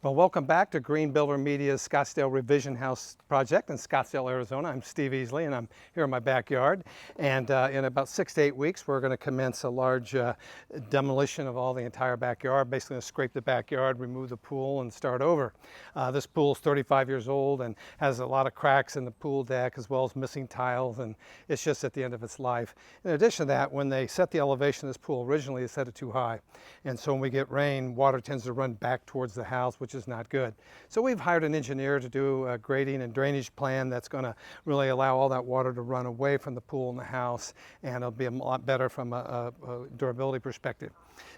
Well, welcome back to Green Builder Media's Scottsdale Revision House project in Scottsdale, Arizona. I'm Steve Easley and I'm here in my backyard. And in about 6 to 8 weeks, we're going to commence a large demolition of all the entire backyard. Basically going to scrape the backyard, remove the pool and start over. This pool is 35 years old and has a lot of cracks in the pool deck as well as missing tiles, and it's just at the end of its life. In addition to that, when they set the elevation of this pool originally, they set it too high. And so when we get rain, water tends to run back towards the house, which is not good. So we've hired an engineer to do a grading and drainage plan that's going to really allow all that water to run away from the pool and the house, and it'll be a lot better from a durability perspective.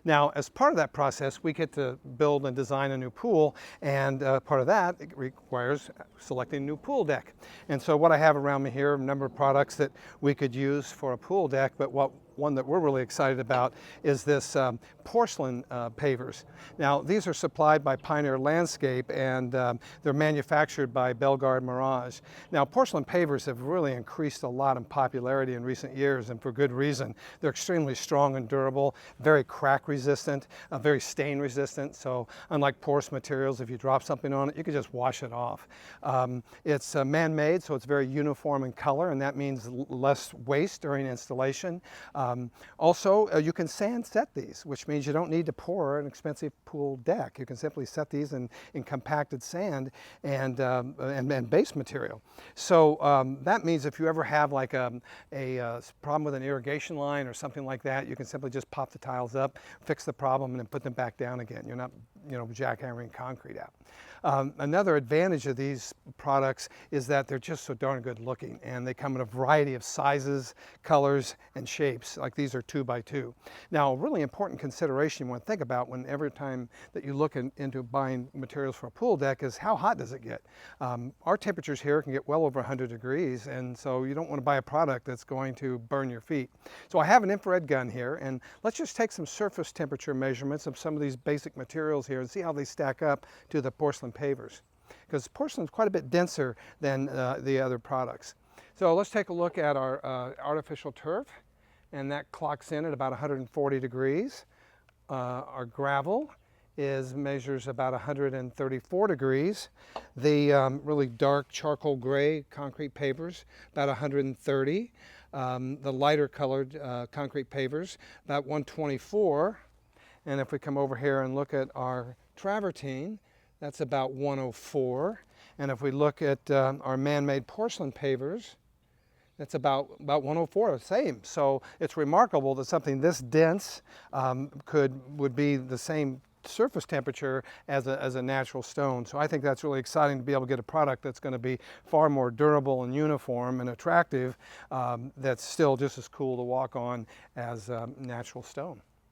Now, as part of that process, we get to build and design a new pool, and part of that requires selecting a new pool deck. And so what I have around me here are a number of products that we could use for a pool deck, but one that we're really excited about is this porcelain pavers. Now, these are supplied by Pioneer Landscape, and they're manufactured by Belgard Mirage. Now, porcelain pavers have really increased a lot in popularity in recent years, and for good reason. They're extremely strong and durable, very crack resistant, very stain resistant. So unlike porous materials, if you drop something on it, you can just wash it off. It's man-made, so it's very uniform in color, and that means less waste during installation. Also, you can sand set these, which means you don't need to pour an expensive pool deck. You can simply set these in compacted sand and base material. So that means if you ever have like a problem with an irrigation line or something like that, you can simply just pop the tiles up, fix the problem, and then put them back down again. You're not, jackhammering concrete out. Another advantage of these products is that they're just so darn good looking, and they come in a variety of sizes, colors, and shapes. Like these are 2x2. Now, a really important consideration you want to think about every time that you look into buying materials for a pool deck is how hot does it get? Our temperatures here can get well over 100 degrees, and so you don't want to buy a product that's going to burn your feet. So I have an infrared gun here, and let's just take some surface temperature measurements of some of these basic materials here and see how they stack up to the porcelain pavers, because porcelain is quite a bit denser than the other products. So let's take a look at our artificial turf, and that clocks in at about 140 degrees. Our gravel measures about 134 degrees. The really dark charcoal gray concrete pavers, about 130. The lighter colored concrete pavers, about 124. And if we come over here and look at our travertine, that's about 104. And if we look at our man-made porcelain pavers, that's about 104, same. So it's remarkable that something this dense would be the same surface temperature as a natural stone. So I think that's really exciting to be able to get a product that's going to be far more durable and uniform and attractive, that's still just as cool to walk on as natural stone.